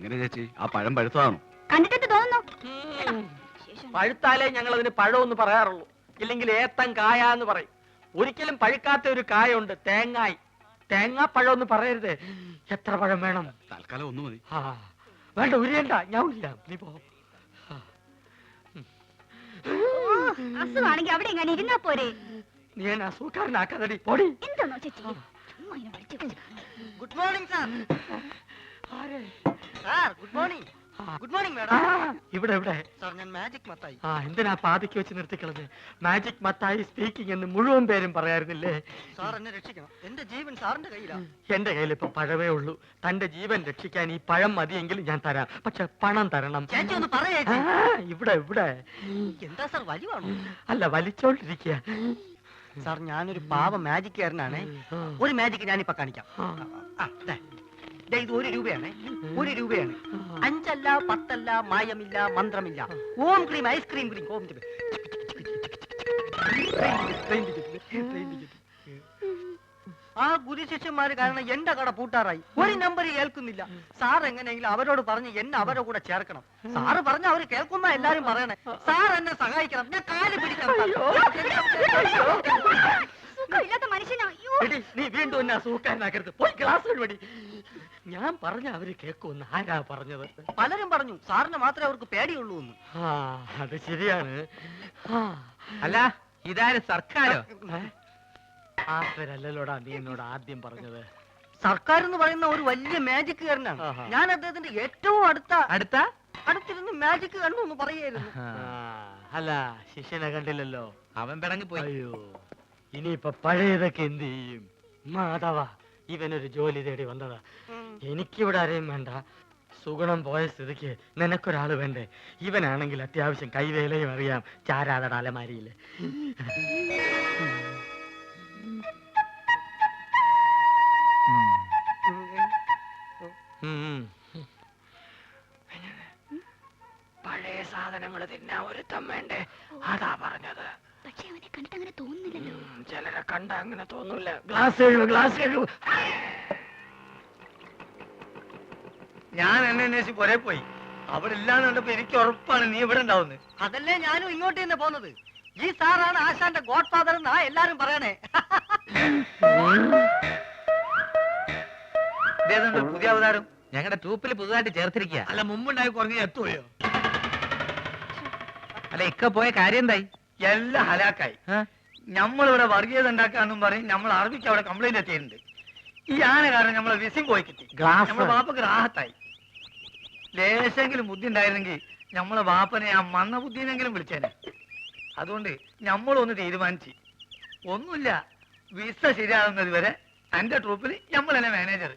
എങ്ങനെ ചേച്ചി ആ പഴം പഴുത്തതാണോ? കണ്ടിട്ട് തോന്നുന്നു. പഴുത്താലേ ഞങ്ങൾ അതിന് പഴമെന്ന് പറയാറുള്ളൂ, ഇല്ലെങ്കിൽ ഏത്തൻ കായ എന്ന് പറയും. ഒരിക്കലും പഴുക്കാത്ത ഒരു കായുണ്ട്, തേങ്ങായി. തേങ്ങാപ്പഴം എന്ന് പറയരുത്. എത്ര പഴം വേണം? തൽക്കാലം ഒന്ന് മതി. വേണ്ട, ഉരിയണ്ട, ഞാൻ ഉരിയാം, നീ പോ. അസുഖാണെങ്കിൽ അവിടെ എങ്ങനെ ഇരുന്നാ പോരെ? നീ എന്നെ അസുഖക്കാരനാക്കാതടി, പൊടി. എന്താണോ ചേച്ചി? Good morning sir. Good morning. Good morning madam. ഇവിടെ ഇവിടെ സാർ, ഞാൻ മാജിക് മത്തായി. എന്തിനാ പാതിക്ക് വെച്ച് നിർത്തിക്കളത്? മാജിക് മത്തായി സ്പീക്കിംഗ് എന്ന് മുഴുവൻ പേരും പറയാറുന്നില്ലേ? സാർ എന്നെ രക്ഷിക്കണം, എന്റെ ജീവൻ സാറിന്റെ കയ്യിലാണ്. എന്റെ കയ്യിൽ ഇപ്പൊ പഴമേ ഉള്ളൂ. തന്റെ ജീവൻ രക്ഷിക്കാൻ ഈ പഴം മതിയെങ്കിൽ ഞാൻ തരാം, പക്ഷെ പണം തരണം. ചേച്ചി ഒന്ന് പറയേ. ഇവിടെ ഇവിടെ. എന്താ സാർ, വലിവാണോ? അല്ല, വലിച്ചോണ്ടിരിക്കുക. സാർ, ഞാനൊരു പാവ മാജിക്കാരനാണ്. ഒരു മാജിക് ഞാനിപ്പോ കാണിക്കാം. ഇത് 1 രൂപയാണ്. 1 രൂപയാണ്. 5 അല്ല, 10 അല്ല, മായമില്ല, മന്ത്രമില്ല. ഓം ക്രീം, ഐസ്ക്രീം ക്രീം. ഓം ആ ഗുരുശിഷ്യന്മാര് കാരണം എന്റെ കട പൂട്ടാറായി. ഒരു നമ്പർ കേൾക്കുന്നില്ല. സാർ എങ്ങനെയെങ്കിലും അവരോട് പറഞ്ഞ് എന്നെ അവരുടെ കൂടെ ചേർക്കണം. സാറ് പറഞ്ഞ അവര് കേൾക്കുന്ന എല്ലാരും പറയണേ. സാർ എന്നെ സഹായിക്കണം, ഞാൻ കാല് പിടിക്കണം. നീ വീണ്ടും എന്നെ അസുഖക്കാരനാക്കരുത്, പോയി ക്ലാസ് വഴി. ഞാൻ പറഞ്ഞ അവര് കേൾക്കുമെന്ന് ആരാ പറഞ്ഞത്? പലരും പറഞ്ഞു, സാറിന് മാത്രമേ അവർക്ക് പേടിയുള്ളൂ എന്ന്. അത് ശരിയാണ്. അല്ല, ഇതാരും സർക്കാരോ? അല്ലല്ലോടാ നീ എന്നോട് ആദ്യം പറഞ്ഞത്. സർക്കാർ എന്ന് പറയുന്ന ഒരു വലിയ മാജിക്കുകാരനാണ്. ഞാൻ അദ്ദേഹത്തിന്റെ ഏറ്റവും അടുത്തിരുന്ന് മാജിക് കണ്ടു എന്ന് പറയായിരുന്നു. അല്ല, ശിഷ്യനെ കണ്ടില്ലല്ലോ, അവൻ പിടങ്ങി പോയി. അയ്യോ, ഇനിയിപ്പൊ പഴയതൊക്കെ എന്ത് ചെയ്യും? മാധവ, ഇവനൊരു ജോലി തേടി വന്നതാ. എനിക്കിവിടെ ആരെയും വേണ്ട. സുഗുണം പോയ സ്ഥിതിക്ക് നിനക്കൊരാള് വേണ്ടേ? ഇവനാണെങ്കിൽ അത്യാവശ്യം കൈവേലയും അറിയാം. ചാരാതട അലമാരിയില്. പഴയ സാധനങ്ങൾ തിന്നാ ഒരുത്തം വേണ്ടേ? അതാ പറഞ്ഞത്. പക്ഷെ അവനെ കണ്ടിട്ട് അങ്ങനെ തോന്നുന്നില്ലല്ലോ. ചിലരെ കണ്ട അങ്ങനെ തോന്നൂല. ഗ്ലാസ് എഴുതു. ഞാൻ എന്നെ അന്വേഷിച്ച് പുറേ പോയി. അവിടെ ഇല്ലാന്ന് കണ്ടപ്പോ എനിക്ക് ഉറപ്പാണ് നീ ഇവിടെ ഉണ്ടാവുന്നത്. അതല്ലേ ഞാനും ഇങ്ങോട്ട് തന്നെ പോന്നത്. ഈ സാറാണ് ആശാന്റെ ഗോഡ് ഫാദർ എന്നാ എല്ലാരും പറയണേ. പുതിയ അവതാരം ഞങ്ങളുടെ ട്രൂപ്പിൽ പുതുതായിട്ട് ചേർത്തിരിക്കുക. അല്ല, മുമ്പുണ്ടായി കുറഞ്ഞ എത്തുകയോ? അല്ല, ഇക്ക പോയ കാര്യം എന്തായി? എല്ലാം ഹലാക്കായി. നമ്മളിവിടെ വർഗീയത ഉണ്ടാക്കാന്നും പറയും. നമ്മൾ അറബിക്ക് അവിടെ കംപ്ലൈന്റ് എത്തിയിട്ടുണ്ട്. ഈ ആന കാരണം നമ്മളെ വിസിം പോയി കിട്ടി. നമ്മളെ ബാപ്പക്ക് റാഹത്തായി. ലേശെങ്കിലും ബുദ്ധി ഉണ്ടായിരുന്നെങ്കിൽ നമ്മളെ ബാപ്പനെ ആ മന്ന ബുദ്ധിനെങ്കിലും വിളിച്ചേനെ. അതുകൊണ്ട് നമ്മളൊന്ന് തീരുമാനിച്ച്, ഒന്നുമില്ല, വിസ ശരിയാകുന്നത് വരെ എന്റെ ട്രൂപ്പിൽ നമ്മൾ തന്നെ മാനേജർ.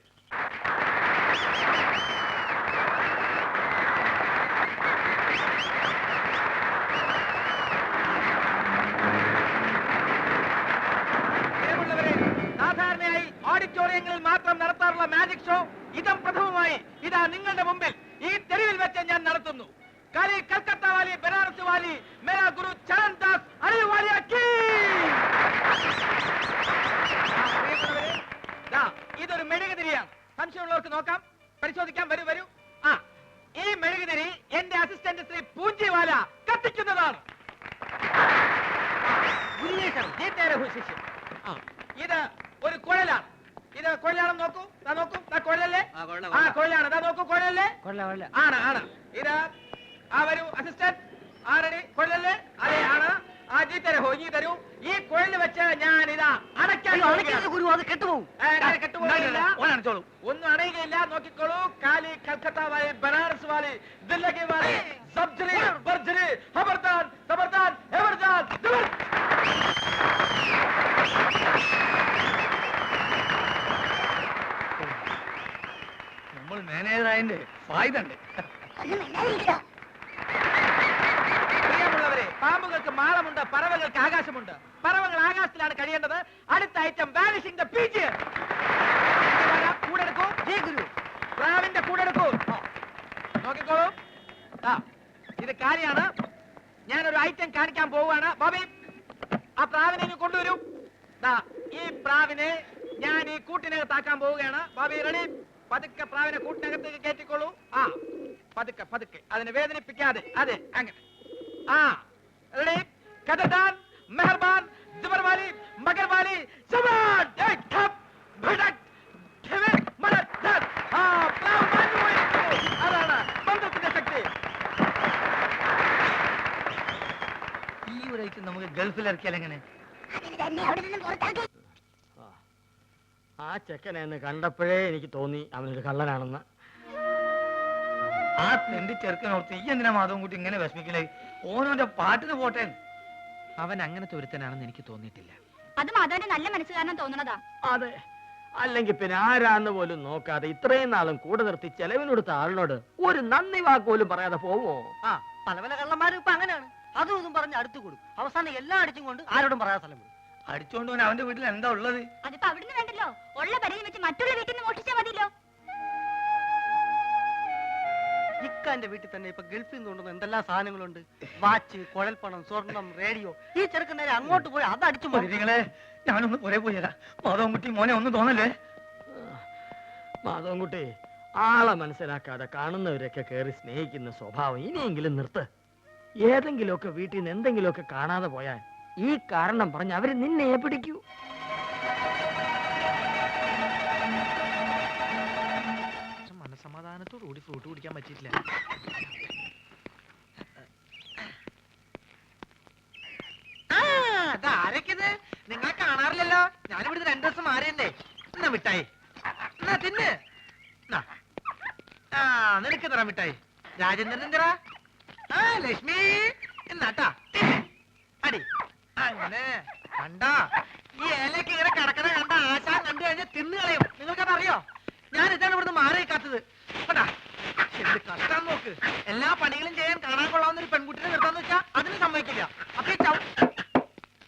സാധാരണയായി ഓഡിറ്റോറിയങ്ങളിൽ മാത്രം നടത്താറുള്ള മാജിക് ഷോ ഇതം പ്രഥമമായി ഇതാ നിങ്ങളുടെ മുമ്പിൽ ഈ തെരുവിൽ വെച്ച് ഞാൻ നടത്തുന്നു. കാലി കൽക്കത്ത വാലി, ബനാറസ് വാലി, മേരാ ഗുരു ചരൺ ദാസ് അലിവാലിയ കീ. ഇതൊരു മെഴുകുതിരിയാണ്. സംശയമുള്ളവർക്ക് നോക്കാം, പരിശോധിക്കാം. വരൂ വരൂ. ഈ മെഴുകുതിരി എന്റെ അസിസ്റ്റന്റ് ശ്രീ പൂഞ്ചിവാല കത്തിക്കുന്നതാണ്. ഇത് ഒരു കുഴലാണ്. ഇത് കുഴലാണെന്ന് നോക്കൂ. നോക്കൂ, കുഴലല്ലേ? കുഴലാണ്. നോക്കൂ, കുഴലല്ലേ? ആണ് ആണ്. ഇത് വരൂ അസിസ്റ്റന്റ്. ആരടി കുഴലല്ലേ? അതെ, ആണ്. ജീ തരൂ, ഇനി തരൂ. ഈ കുഴല് വെച്ച് ഞാൻ ഇതാ അടയ്ക്കാൻ ഗുരു, അത് കെട്ടുപോകും. ഒന്നും അണയുകയില്ല. നോക്കിക്കോളൂ. കാലി കൽക്കത്ത വാലി, ബനാറസ് വാലി, ദില്ലി വാലി, സബ്ജരി ബർജരി, ഖബർദാർ ഖബർദാർ ഖബർദാർ. നമ്മൾ മാനേജറായതിന്റെ ഫായ്ദ ഉണ്ട്. പ്രിയമുള്ളവരെ, പാമ്പുകൾക്ക് മാളമുണ്ട്, പറവകൾക്ക് ആകാശമുണ്ട്. പറവകൾ ആകാശത്തിലാണ് കഴിയേണ്ടത്. അടുത്ത ഐറ്റം വാനിഷിംഗ് ദ പീജിയൻ. കൂടെടുക്കൂ. ജി ഗുരു. പ്രാവിന്റെ കൂടെടുക്കൂ. നോക്കിക്കോളൂ. ഇത് കാര്യമാണ്. ഞാനൊരു ഐറ്റം കാണിക്കാൻ പോവുകയാണ്. ബോബി, ആ പ്രാവിനെ ഇങ്ങ് കൊണ്ടുവരൂ. ഈ പ്രാവിനെ ഞാൻ ഈ കൂട്ടിനകത്താക്കാൻ പോവുകയാണ്. ബോബി, റെഡി? പതുക്കെ പ്രാവിനെ കൂട്ടിനകത്തേക്ക് കയറ്റിക്കോളൂ. ആ പതുക്കെ പതുക്കെ, അതിനെ വേദനിപ്പിക്കാതെ. അതെ, അങ്ങനെ. ആ റെഡി, കഥദാൻ, മെഹർബാൻ, ജബർവാലി, മഗർവാലി, സവാൻ, ഏക് ഠപ്, ഭടക്, ഠിവിർ, മലക്, ധർ. ആ പ്രാവ് മാഞ്ഞു പോയിരിക്കുന്നു. അതാണ് ബന്ധത്തിന്റെ ശക്തി. ഈ ഒരാഴ്ച നമുക്ക് ഗൾഫിൽ ഇറക്കിയാൽ എങ്ങനെ? അതിന് തന്നെ അവിടെ നിന്ന് പുറത്താക്കി. ആ ചെക്കനെ എന്ന് കണ്ടപ്പോഴേ എനിക്ക് തോന്നി അവനൊരു കള്ളനാണെന്ന്. ആ തെണ്ടി ചെറുക്കനോർത്ത് ഈ എന്തിനാ മാധവൻ കുട്ടി ഇങ്ങനെ വിഷമിക്കലേ? ഓനോന്റെ പാട്ടിന് പോട്ടെ. അവൻ അങ്ങനത്തെ ഒരുത്തനാണെന്ന് എനിക്ക് തോന്നിയിട്ടില്ല. അത് മാധവന്റെ നല്ല മനസ്സ് കാരണം തോന്നണതാ. അതെ, അല്ലെങ്കിൽ പിന്നെ ആരാന്ന് പോലും നോക്കാതെ ഇത്രയും നാളും കൂടെ നിർത്തി ചെലവിനൊടുത്ത ആളിനോട് ഒരു നന്ദി വാക്ക് പോലും പറയാതെ പോവോ? ആ പല പല കള്ളന്മാരും ഇപ്പൊ അങ്ങനെയാണ്. അതും ഇതും പറഞ്ഞ് അടുത്ത് കൂടും. അവസാനം എല്ലാം അടിച്ചും കൊണ്ട് ആരോടും പറയാൻ സ്ഥലം വിടും. അടിച്ചോണ്ട് പോൻ അവന്റെ വീട്ടിൽ എന്താ ഉള്ളത്? അതിപ്പോ അവിടുന്ന് വേണ്ടല്ലോ, ഉള്ള പരിധി വെച്ച് മറ്റുള്ള വീട്ടിൽ നിന്ന് മോഷ്ടിച്ചാൽ മതിയല്ലോ. ഇക്കാന്റെ വീട്ടിൽ തന്നെ ഇപ്പൊ ഗൾഫിൽ നിന്ന് കൊണ്ടുവന്ന എന്തെല്ലാം സാധനങ്ങളുണ്ട്. വാച്ച്, കുഴൽപ്പണം, സ്വർണം, റേഡിയോ. ഈ ചെറുക്കൻ നേരെ അങ്ങോട്ട് പോയി അത് അടിച്ചു മാറ്റി. നിങ്ങളെ ഞാനൊന്ന് പുറേ പോയി തരാം. മാധവൻ കുട്ടി മോനെ ഒന്നും തോന്നല്ലേ? മാധവൻകുട്ടി, ആളെ മനസ്സിലാക്കാതെ കാണുന്നവരൊക്കെ കയറി സ്നേഹിക്കുന്ന സ്വഭാവം ഇനിയെങ്കിലും നിർത്ത്. ഏതെങ്കിലുമൊക്കെ വീട്ടിൽ നിന്ന് എന്തെങ്കിലുമൊക്കെ കാണാതെ പോയാൽ ഈ കാരണം പറഞ്ഞ് അവര് നിന്നെ പിടിക്കൂ. മനസമാധാനത്തോടു കൂടി ഫ്രൂട്ട് കുടിക്കാൻ പറ്റിയിട്ടില്ല. ആരൊക്കെത്? നിങ്ങളെ കാണാറില്ലല്ലോ. ഞാനിവിടുന്ന് 2 ദിവസം മാറിയല്ലേ. എന്നാ മിഠായി, എന്നാ തിന്ന്. ആ നിനക്ക് തരാം മിഠായി. രാജേന്ദ്രൻ എന്തിനാ? ആ ലക്ഷ്മി എന്നാട്ടാ അടി. അങ്ങനെ കണ്ടാ ഈ ഇലക്ക് ഇങ്ങനെ കിടക്കണ കണ്ട ആശാൻ കണ്ടു കഴിഞ്ഞാൽ തിന്നു കളയും. നിങ്ങൾക്കത് അറിയോ? ഞാൻ ഇതാണ് ഇവിടുന്ന് മാറി കാത്തത്. കേട്ടാ എന്ത് കഷ്ടം നോക്ക്. എല്ലാ പണികളും ചെയ്യാൻ കാണാൻ കൊള്ളാവുന്ന ഒരു പെൺകുട്ടിനെ നിർത്താന്ന് വെച്ചാ അതിന് സമ്മതിക്കില്ല. അപ്പൊ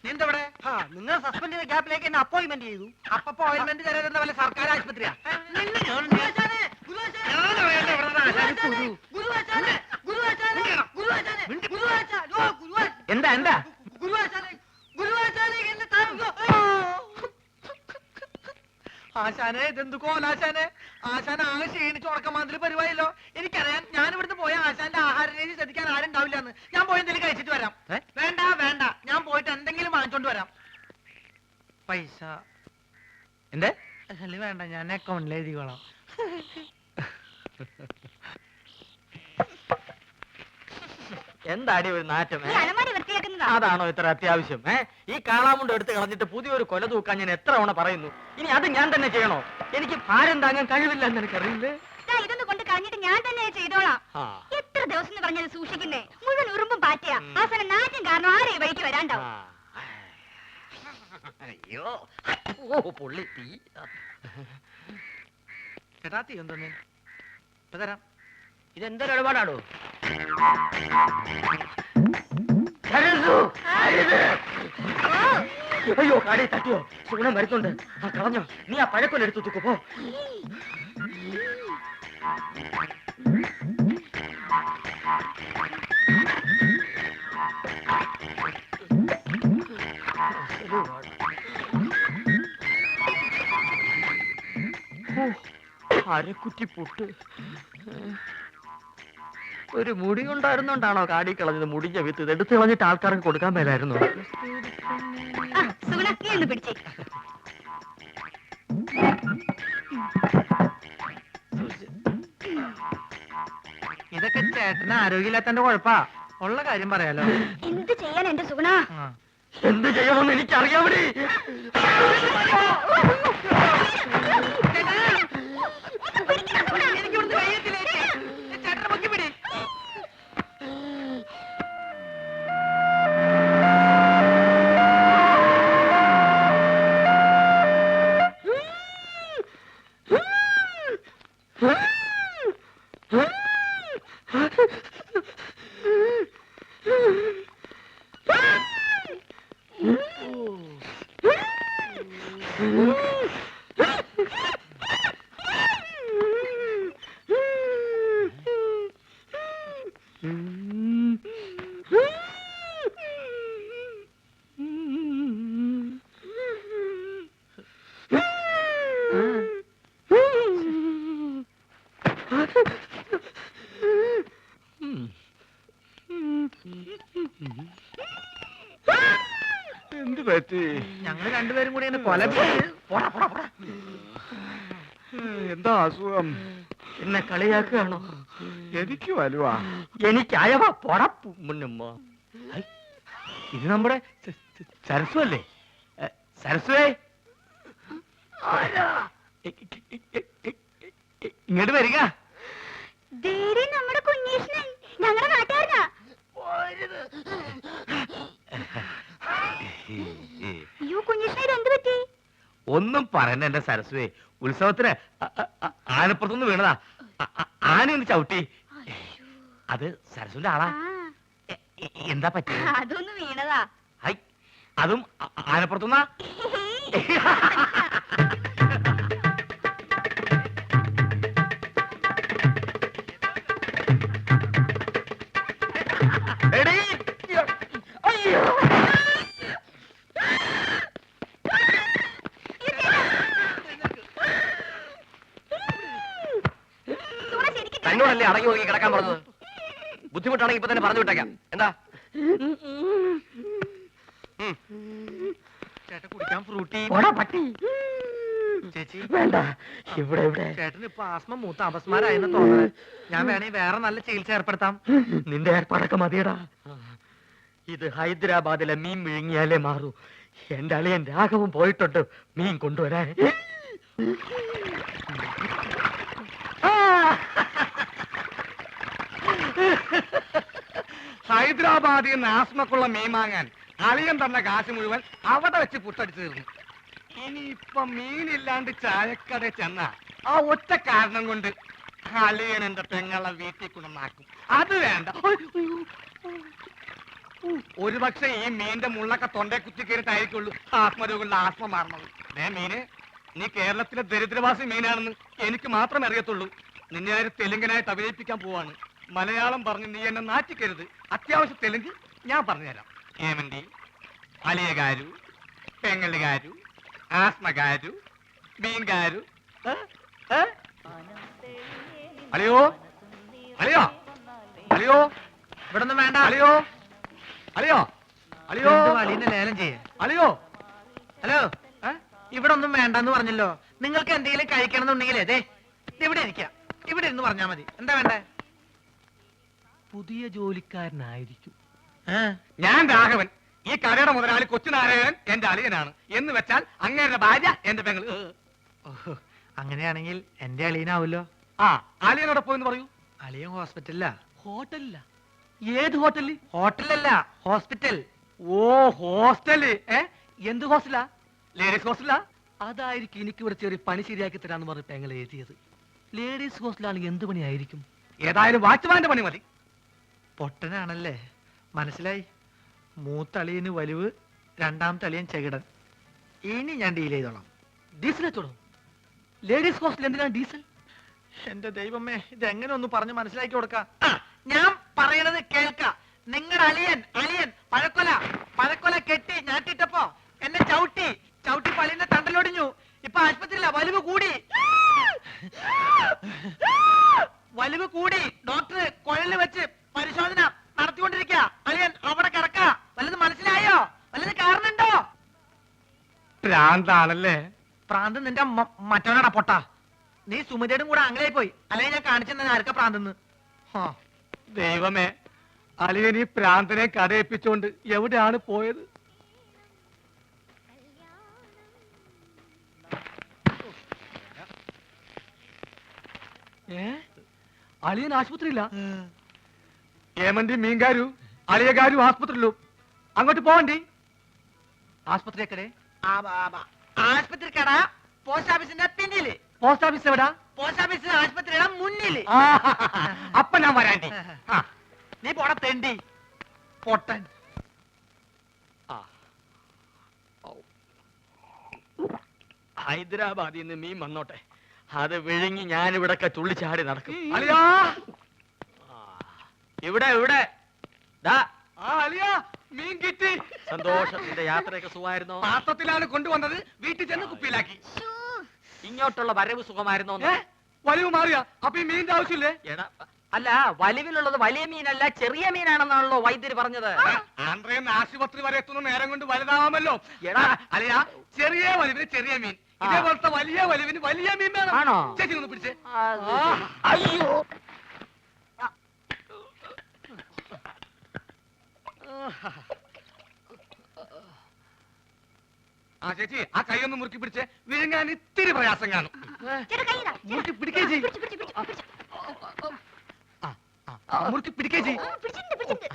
നീ എന്തവിടെ? നിങ്ങൾ സസ്പെൻഡ് ചെയ്ത ഗ്യാപ്പിലേക്ക് എന്നെ അപ്പോയിന്റ്മെന്റ് ചെയ്തു. അപ്പൊ അപ്പോയിന്റ്മെന്റ് തരാതെന്താ വല്ല സർക്കാർ ആശുപത്രിയാ? എന്താ എന്താ ആശാനെ ഇതെന്തു കോലാശാനെ? ആശാൻ ആകെ ക്ഷീണിച്ച് ഉറക്കമാതിരി പരിപാടിയല്ലോ. എനിക്കറിയാം, ഞാൻ ഇവിടുന്ന് പോയ ആശാന്റെ ആഹാര രീതി ശ്രദ്ധിക്കാൻ ആരും ഉണ്ടാവില്ലെന്ന്. ഞാൻ പോയി എന്തെങ്കിലും കഴിച്ചിട്ട് വരാം. വേണ്ട വേണ്ട, ഞാൻ പോയിട്ട് എന്തെങ്കിലും വാങ്ങിച്ചോണ്ട് വരാം. പൈസ എന്തേ? അല്ല വേണ്ട, ഞാൻ അക്കൗണ്ടിൽ എഴുതിക്കോളാം. എന്താടി ഒരു നാറ്റം? ഈ അലമാരി വൃത്തിയാക്കുന്നതാ. അതാണോ ഇത്ര അത്യാവശ്യം? ഈ കാളാമുണ്ട് എടുത്ത് കളഞ്ഞിട്ട് പുതിയൊരു കൊല തൂക്കാൻ ഞാൻ എത്ര തവണ പറയുന്നു. ഇനി അത് ഞാൻ തന്നെ ചെയ്യണോ? എനിക്ക് ഭാരം താങ്ങാൻ കഴിവില്ല എന്ന് എനിക്കറിയില്ലേ? ഇതൊന്ന് കൊണ്ട് കളഞ്ഞിട്ട് ഞാൻ തന്നെ ചെയ്തോളാം. എത്ര ദിവസം എന്ന് പറഞ്ഞത് സൂക്ഷിക്കുന്നേ? മുഴുവൻ ഉറുമ്പും പാറ്റയാ. അവസാനം നാറ്റം കാരണം ആരെ ഈ വഴിക്ക് വരാണ്ടാവും. അയ്യോ, ഓ പൊള്ളി തീ. ചേട്ടാ തീ എന്തോന്നേ? ഇപ്പൊ തരാം. ഇതെന്തൊരു ഇടപാടാടോ? അയ്യോ, കാടി തട്ടിയോ? സുഗുണം വരുന്നുണ്ട്. ആ കളഞ്ഞോ? നീ ആ പഴക്കൊല്ല എടുത്തു തൂക്കോ. പോ. അരക്കുറ്റി പുട്ട്. ഒരു മുടി കൊണ്ടായിരുന്നോണ്ടാണോ കാടി കളഞ്ഞത്? മുടിഞ്ഞ വിത്ത് ഇത് എടുത്ത് കളഞ്ഞിട്ട് ആൾക്കാർക്ക് കൊടുക്കാൻ മേലായിരുന്നു. സുഗുണ നീ ഒന്ന് പിടിച്ചേ. ഇതൊക്കെ ചേട്ടന് ആരോഗ്യമില്ലാത്തന്റെ കുഴപ്പാ. ഉള്ള കാര്യം പറയാലോ. എന്ത് ചെയ്യാൻ എന്റെ സുഗുണ? എന്ത് ചെയ്യണമെന്ന് എനിക്കറിയാമടി. എനിക്കിവിടുന്ന് കഴിയത്തില്ലേ? ചേട്ടനെ പൊക്കി പിടി. എന്ത് പറ്റി? ഞങ്ങൾ രണ്ടുപേരും കൂടി എന്നെ കൊല പോടാ പോടാ പോടാ. എന്താ അസുഖം? എന്നെ കളിയാക്കുകയാണോ? എനിക്ക് വലുവാ. എനിക്ക് അയവ പൊടപ്പുമ്മ. ഇത് നമ്മുടെ സരസ്വ അല്ലേ? സരസ്വേ, ഇങ്ങോട്ട് വരിക. ധീരെ നമ്മുടെ കുഞ്ഞീഷ്ണൻ ഞങ്ങളുടെ നാട്ടുകാരനാ. അയ്യോ കുഞ്ഞീഷ്ണൻ ഇതെന്ത് പറ്റി? ഒന്നും പറയണ്ട എന്റെ സരസ്വേ. ഉത്സവത്തിന് ആനപ്പുറത്തുനിന്ന് വീണതാ. ആനയൊന്ന് ചവിട്ടി. അത് സരസ്വന്റെ ആളാ. എന്താ പറ്റിയ? അതൊന്ന് വീണതാ. ഹൈ, അതും ആനപ്പുറത്തുനിന്നാ? എടീ, അയ്യോ തന്നോടല്ലേ അടങ്ങി ഒതുങ്ങി കിടക്കാൻ പറഞ്ഞത്? ബുദ്ധിമുട്ടാണെങ്കിൽ ഇപ്പൊ തന്നെ പറഞ്ഞു വിട്ടേക്കാം. എന്താ ചേട്ടൻ കുടിക്കാൻ ഫ്രൂട്ടി? പട്ടി. ചേച്ചി വേണ്ട, ഇവിടെ ഇവിടെ. ചേട്ടന് ഇപ്പൊ ആസ്മ മൂത്ത അപസ്മാരായെന്ന് തോന്നുന്നത്. ഞാൻ വേണേ വേറെ നല്ല ചികിത്സ ഏർപ്പെടുത്താം. നിന്റെ ഏർപ്പാടൊക്കെ മതിയടാ. ഇത് ഹൈദരാബാദിലെ മീൻ വിഴുങ്ങിയാലേ മാറൂ. എന്റെ അളിയൻ രാഘവൻ പോയിട്ടുണ്ട് മീൻ കൊണ്ടുവരാൻ. ഹൈദരാബാദിൽ നിന്ന് ആസ്മക്കുള്ള മീൻ വാങ്ങാൻ അളിയൻ തന്ന കാശ് മുഴുവൻ അവിടെ വെച്ച് പുട്ടടിച്ചു തീർന്നു. ഇനിയിപ്പൊ മീനില്ലാണ്ട് ചായക്കട ചെന്ന ആ ഒറ്റ കാരണം കൊണ്ട് അളിയൻ എന്റെ പെങ്ങളെ വീട്ടിൽ കൊണ്ടുവന്നാക്കും. അത് വേണ്ട. ഒരുപക്ഷെ ഈ മീന്റെ മുള്ളൊക്കെ തൊണ്ടേ കുത്തി കയറിട്ടായിരിക്കുള്ളൂ ആത്മരോഗങ്ങളുടെ ആത്മ മാറണത്. മീന്, നീ കേരളത്തിലെ ദരിദ്രവാസി മീനാണെന്ന് എനിക്ക് മാത്രമേ അറിയത്തുള്ളൂ. നിന്നെ ആര് തെലുങ്കനായിട്ട് അഭിനയിപ്പിക്കാൻ പോവാണ്. മലയാളം പറഞ്ഞ് നീ എന്നെ നാറ്റിക്കരുത്. അത്യാവശ്യം തെലുങ്ക് ഞാൻ പറഞ്ഞുതരാം. ഏമന്തി, അലിയകാരു, പെങ്ങലുകാരു, ആസ്മകാരു, മീൻകാരു. അലിയോ അലിയോ അലിയോ ഇവിടെ ഒന്നും വേണ്ട. അലിയോ അലിയോ അലിയോ അലീനെ ലേലം ചെയ്യേ. അലിയോ. ഹലോ, ഇവിടെ ഒന്നും വേണ്ടെന്ന് പറഞ്ഞല്ലോ. നിങ്ങൾക്ക് എന്തെങ്കിലും കഴിക്കണം അതെ ഇവിടെ ഇരിക്കാം. ഇവിടെ ഇരുന്ന് പറഞ്ഞാ മതി. എന്താ വേണ്ടേ? പുതിയ ജോലിക്കാരനായിരിക്കും. ഞാൻ രാഘവൻ. ഈ കടയുടെ മുതലാളി കൊച്ചുനാരായണൻ എന്റെ അളിയനാണ്. എന്ന് വെച്ചാൽ അങ്ങേരുടെ ഭാര്യ എന്റെ പെങ്ങള്. അങ്ങനെയാണെങ്കിൽ എന്റെ അളിയനാവല്ലോ. ആ, അളിയനോടെ പോയെന്ന് പറയൂ. അളിയൻ ഹോസ്പിറ്റലിലാ. ഹോട്ടലില്ല. ഏത് ഹോട്ടലിൽ? ഹോട്ടലല്ല, ഹോസ്പിറ്റൽ. ഓ, ഹോസ്റ്റല്. എന്ത് ഹോസ്റ്റലാ? ലേഡീസ് ഹോസ്റ്റലാ? അതായിരിക്കും എനിക്ക് ഇവിടെ ചെറിയ പണി ശരിയാക്കി തരാന്ന് പറഞ്ഞ് പെങ്ങൾ എഴുതിയത്. ലേഡീസ് ഹോസ്റ്റലാണെങ്കിൽ എന്ത് പണിയായിരിക്കും? ഏതായാലും വാച്ച്മാന്റെ പണി മതി. പൊട്ടനാണല്ലേ, മനസ്സിലായി. മൂത്തളിയന് വലിവ്, രണ്ടാമത്തെ അളിയൻ ചെകിടൻ. ഇനി ഞാൻ ഡീൽ ചെയ്തോളാം. ഡീസൽ എത്തോളൂ. ലേഡീസ് ഹോസ്റ്റൽ എന്തിനാണ് ഡീസൽ? എന്റെ ദൈവമേ, ഇതെങ്ങനെ ഒന്ന് പറഞ്ഞ് മനസ്സിലാക്കി കൊടുക്കാം. ഞാൻ പറയണത് കേൾക്ക. നിങ്ങളുടെ അളിയൻ പഴക്കൊല കെട്ടി ഞാട്ടിട്ടപ്പോ എന്നെ ചവിട്ടി പള്ളിന്റെ തണ്ടലൊടിഞ്ഞു. ഇപ്പൊ ആശുപത്രിയില്ല. വലിവ് കൂടി ഡോക്ടർ കുഴലിൽ വെച്ച് പരിശോധന നടത്തിക്കൊണ്ടിരിക്കുക. അളിയൻ അവിടെ കിടക്ക. വല്ലത് മനസ്സിലായോ? വല്ലത് കാരണുണ്ടോ? ഭ്രാന്താണല്ലേ? പ്രാന്ത് നിന്റെ മറ്റവനാടാ പൊട്ട. നീ സുമിതയുടെ കൂടെ അങ്ങനെ പോയി. അല്ലെങ്കിൽ ഞാൻ കാണിച്ചെന്ന ആർക്കാ പ്രാന്തെന്ന്. ദൈവമേ, അളിയൻ ഈ പ്രാന്തനെ കടയിപ്പിച്ചോണ്ട് എവിടെയാണ് പോയത്? അളിയൻ ആശുപത്രിയില്ല. ഏമന്തി മീൻകാരു അളിയകാരു ആസ്പത്രിയിലും. അങ്ങോട്ട് പോവണ്ടി. ആസ്പത്രിക്കടെ? ആശുപത്രി കട പോസ്റ്റ് ഓഫീസിന്റെ പിന്നില്. പോസ്റ്റ് ഓഫീസ് എവിടാ? പോസ്റ്റ് ഓഫീസ് ആശുപത്രിയുടെ മുന്നില്. അപ്പൊ ഞാൻ വരാണ്ടി. നീ പോട തെണ്ടി പൊട്ടൻ. ഹൈദരാബാദിൽ നിന്ന് മീൻ വന്നോട്ടെ, അത് വിഴുങ്ങി ഞാനിവിടൊക്കെ തുള്ളിച്ചാടി നടക്കും. അളിയാ, ഇവിടെ ഇവിടെ ദാ അളിയാ, മീൻ കിട്ടി. സന്തോഷം. നിന്റെ യാത്രയൊക്കെ സുഖമായിരുന്നോ? പാത്രത്തിലാണ് കൊണ്ടുവന്നത്. വീട്ടിൽ ചെന്ന് കുപ്പിയിലാക്കി. ഇങ്ങോട്ടുള്ള വരവ് സുഖമായിരുന്നോ? വലിവ് മാറിയ അപ്പൊ ഈ മീനിന്റെ ആവശ്യമില്ലേ? എടാ അല്ല, വലിവിലുള്ളത് വലിയ മീനല്ല ചെറിയ മീനാണെന്നാണല്ലോ വൈദ്യര് പറഞ്ഞത്. ആന്ധ്രയിൽ ആശുപത്രി വരെ എത്തുന്ന നേരം കൊണ്ട് വലുതാവാമല്ലോ. എടാ അല്ലയാ, ചെറിയ വലിവിന് ചെറിയ മീൻ, ഇതേപോലത്തെ വലിയ വലിവിന് വലിയ മീൻ വേണം. ആണോ? ചേച്ചി ഒന്ന് പിടിച്ചേ. അയ്യോ, ആ ചേച്ചി, ആ കൈ ഒന്ന് മുറുക്കി പിടിച്ചേ. വിഴുങ്ങാൻ ഇത്തിരി പ്രയാസം കാണും. ചേട്ടാ കൈ ഇതാ. മുറുക്കി പിടിക്കേ ചെയ്. മുറുക്കി പിടിക്കേ ചെയ്. പിടിച്ചിട്ടുണ്ട്.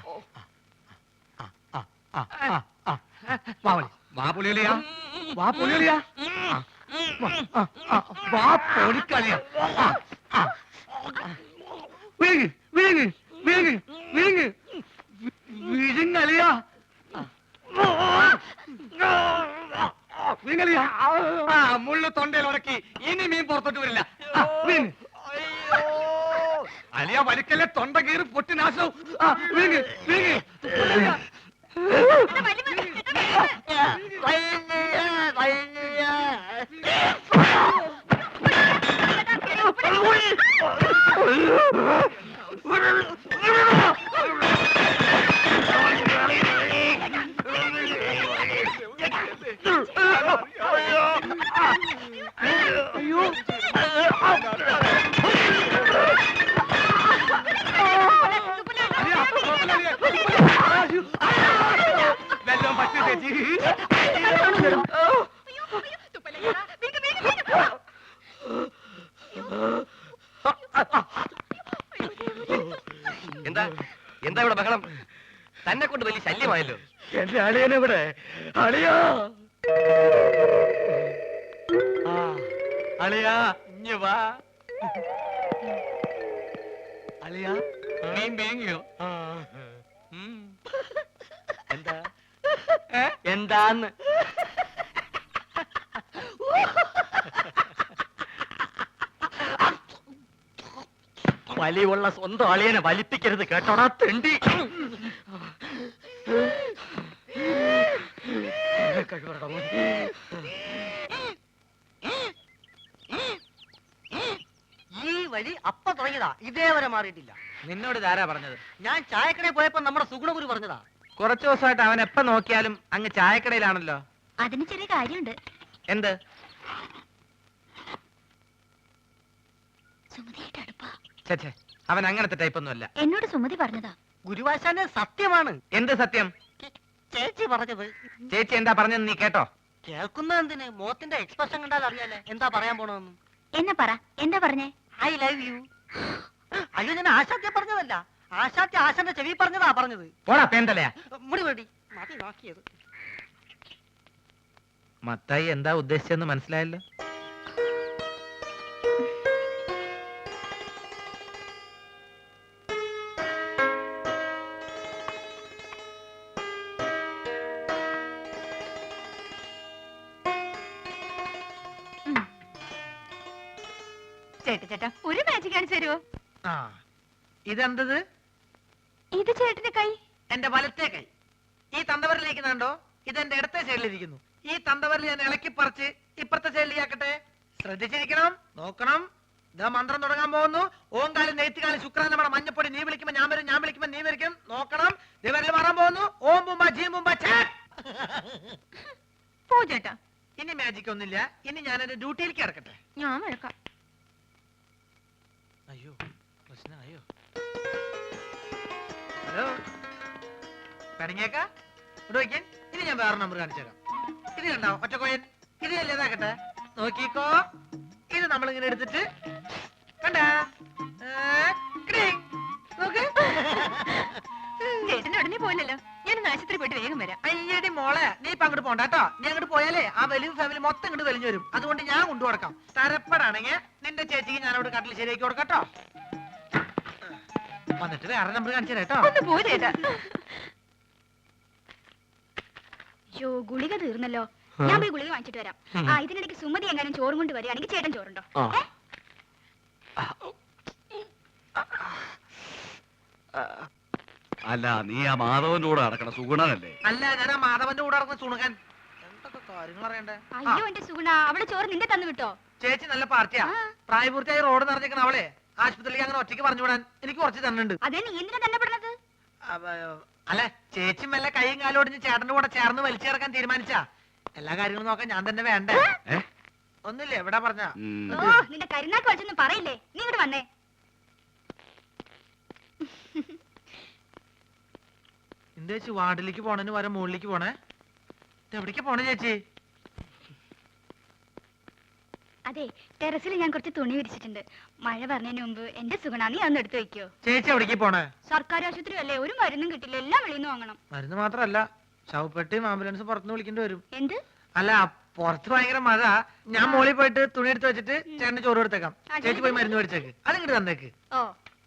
വാ പൊളിയലിയാ, വാ പൊളിയലിയാ, വാ പൊളിക്കളിയാ. വിഴുങ്ങ് വിഴുങ്ങ് വിഴുങ്ങ് വിഴുങ്ങ് വിഴുങ്ങലിയാ, വിഴുങ്ങലിയാ. ആ മുള്ളു തൊണ്ടയിൽ ഉടക്കി, ഇനി മീൻ പുറത്തോട്ട് വരില്ല. വിഴുങ്ങ്. അലിയ വലിക്കല്ലേ, തൊണ്ട കീറി പൊട്ടി നാശവും. വിഴുങ്ങ് വിഴുങ്ങ്. വെള്ളം പറ്റി ചേച്ചി. എന്താ എന്താ ഇവിടെ ബഹളം? തന്നെ കൊണ്ട് വലിയ ശല്യമായല്ലോ. എന്റെ അളിയനെവിടെ? അളിയാ, അളിയാ ഇഞ്ഞ് വാ. അളിയാ മീൻ വേങ്ങിയോ? എന്താ എന്താന്ന്? വലിവുള്ള സ്വന്തം അളിയനെ വലിപ്പിക്കരുത് കേട്ടോടാ തെണ്ടി. ഈ വഴി അപ്പ തുടങ്ങിയതാ, ഇതേവരെ മാറിയിട്ടില്ല. നിന്നോട് ഇതാരാ പറഞ്ഞത്? ഞാൻ ചായക്കടയിൽ പോയപ്പോ നമ്മുടെ സുഗുണഗുരു പറഞ്ഞതാ. കുറച്ചു ദിവസമായിട്ട് അവൻ എപ്പ നോക്കിയാലും അങ്ങ് ചായക്കടയിലാണല്ലോ. അതിന് ചെറിയ കാര്യമുണ്ട്. എന്ത്? സുമതിയായിട്ട് അടുപ്പാ. ഛെ, അവൻ അങ്ങനത്തെ ടൈപ്പ് ഒന്നുമല്ല. എന്നോട് സുമതി പറഞ്ഞതാ. ഗുരുവാശാന്റെ സത്യമാണ് എന്ത് സത്യം? ചേച്ചി പറഞ്ഞത്. ചേച്ചി എന്താ പറഞ്ഞെന്ന് നീ കേട്ടോ? കേൾക്കുന്ന എന്തിന്? മോത്തിന്റെ എക്സ്പ്രഷൻ കണ്ടാൽ അറിയാലേ എന്താ പറയാൻ പോണെന്ന്. എന്നാ പറ, എന്താ പറഞ്ഞേ? I love you. അയ്യോ, ഞാൻ ആശാദ്യ പറഞ്ഞതല്ല, ആശാദ്യ ആശാന്റെ ചെവി പറഞ്ഞതാ പറഞ്ഞത്. പോടാ പേന്തലയാ. മുടി വേണ്ടി മതി നോക്കിയത്. മത്തായി എന്താ ഉദ്ദേശിച്ചെന്ന് മനസ്സിലായല്ലോ. ചേട്ടാ ഒരു മാജിക് കാണിച്ചു തരുമോ? ആ ഇതെന്തത്? ഇത് ചേട്ടന്റെ കൈ. എന്റെ വലത്തെ കൈ. ഈ തന്തവരിലേക്ക് കണ്ടോ? ഇതെന്റെ ഇടത്തെ സൈഡിലിരിക്കുന്നു. ഈ തന്തവരിൽ ഞാൻ ഇളക്കി പറിച്ച് ഇപ്പുറത്തെ സൈഡിലേക്കാക്കട്ടെ. ശ്രദ്ധിച്ചിരിക്കണം, നോക്കണം. ഇതാ മന്ത്രം തുടങ്ങാൻ പോകുന്നു. ഓങ്കാലം നെയ്ത്തുകാലം ശുക്രാൻ നമ്മുടെ മഞ്ഞപ്പൊടി. നീ വിളിക്കുമ്പോ ഞാൻ വരും, ഞാൻ വിളിക്കുമ്പോ നീ വരിക്കും. നോക്കണം. ദിവരിൽ മാറാൻ പോകുന്നു. ഓം ബുംബ ജീ ബുംബ പോ ചേട്ടാ. ഇനി മാജിക് ഒന്നുമില്ല. ഇനി ഞാൻ എന്റെ ഡ്യൂട്ടിയിലേക്ക് കിടക്കട്ടെ. ഞാൻ വഴക്കാം. അയ്യോ പ്രശ്നമായോ? ഹലോ കണിങ്ങേക്കാ, ഇവിടെ വയ്ക്കാൻ. ഇനി ഞാൻ വേറെ നമ്പർ കാണിച്ചു തരാം. ഇത് കണ്ടാവും ഒറ്റക്കോയൻ. ഇത് അല്ലേ ഇതാക്കട്ടെ, നോക്കിക്കോ. ഇത് നമ്മളിങ്ങനെ എടുത്തിട്ട് കണ്ടാ നോക്ക്. ചേട്ടന്റെ ഉടനെ പോലല്ലോ. ഞാൻ ആശുപത്രി പോയിട്ട് വേഗം വരാം. അയ്യടി മോളെ, നീ ഇപ്പൊ അങ്ങോട്ട് പോണ്ട കേട്ടോ. നീ അങ്ങോട്ട് പോയാലേ ആ വലിയ ഫാമിലി മൊത്തം ഇങ്ങോട്ട് വലിഞ്ഞു വരും. അതുകൊണ്ട് ഞാൻ കൊണ്ടു കൊടുക്കാം. തരപ്പെടാണെങ്കിൽ നിന്റെ ചേച്ചിക്ക് ഞാൻ അവിടെ കട്ടിൽ ശരിയാക്കി കൊടുക്കട്ടോ. വന്നിട്ട് വേറെ നമ്പർ കാണിച്ചു തരാം കേട്ടോ. ഒന്ന് പോ ചേട്ടാ. യോ, ഗുളിക തീർന്നല്ലോ. ഞാൻ പോയി ഗുളിക വാങ്ങിച്ചിട്ട് വരാം. ആ ഇതിനിടയ്ക്ക് സുമതി എങ്ങാനും ചോറും കൊണ്ട് വരികയാണെങ്കിൽ ചേട്ടൻ ചോറുണ്ടോ? അല്ല, നീ ആ മാധവന്റെ കൂടെ നടക്കണ സുഗുണനല്ലേ? അല്ല, ഞാൻ ആ മാധവന്റെ കൂടെ നടക്കുന്ന സുണുകൻ. എന്തൊക്കെ കാര്യങ്ങൾ അറിയണ്ടേ? അയ്യോ എന്റെ സുഗുണ, അവള് ചോറ് നിന്റെ തന്നു വിട്ടോ? ചേച്ചി നല്ല പാർട്ടിയാ. പ്രായപൂർത്തിയായി റോഡ് നിറഞ്ഞേക്കണ അവളെ ആശുപത്രിയിലേക്ക് അങ്ങനെ ഒറ്റയ്ക്ക് പറഞ്ഞുവിടാൻ എനിക്ക് കുറച്ച് തന്നുണ്ട്. അതെ, നീ എന്തിനാ തന്നെ പെടുന്നത്? അല്ല, ചേച്ചി മെല്ലെ കൈയും കാലും ഒടിഞ്ഞ് ചേട്ടന്റെ കൂടെ ചേർന്ന് വലിച്ചു ചേർക്കാൻ തീരുമാനിച്ചാ എല്ലാ കാര്യങ്ങളും നോക്കാൻ ഞാൻ തന്നെ വേണ്ടേ? ഒന്നുമില്ല, എവിടാ പറഞ്ഞ ഓ, നിന്റെ കരുനാക്ക് വലിച്ചൊന്നും പറയില്ലേ. നീ ഇങ്ങോട്ട് വന്നേ. എന്താ ചേച്ചി വാർഡിലേക്ക് പോണേന് വരെ മുകളിലേക്ക് പോണേ? എവിടേക്ക് പോണേ ചേച്ചി? അതെ, ടെറസിൽ ഞാൻ കുറച്ച് തുണി വിരിച്ചിട്ടുണ്ട്. മഴ പറഞ്ഞതിന് മുമ്പ് എന്റെ സുഗുണ നീ അതൊന്ന് എടുത്തു വെക്കോ. ചേച്ചി എവിടേക്ക് പോണേ? സർക്കാർ ആശുപത്രി അല്ലേ, ഒരു മരുന്നും കിട്ടില്ല, എല്ലാം വെളിയിൽ നിന്ന് വാങ്ങണം. മരുന്ന് മാത്രല്ല, ശവപ്പെട്ടിയും ആംബുലൻസ് പുറത്തുനിന്ന് വിളിക്കേണ്ടി വരും. എന്ത്? അല്ല, പുറത്ത് ഭയങ്കര മഴ. ഞാൻ മോളിൽ പോയിട്ട് തുണി എടുത്ത് വെച്ചിട്ട് ചേട്ടന് ചോറ് കൊടുത്തേക്കാം. ചേച്ചി പോയി മരുന്ന് മേടിച്ചേക്ക്, അതിങ്ങോട്ട് തന്നേക്ക്. ഓ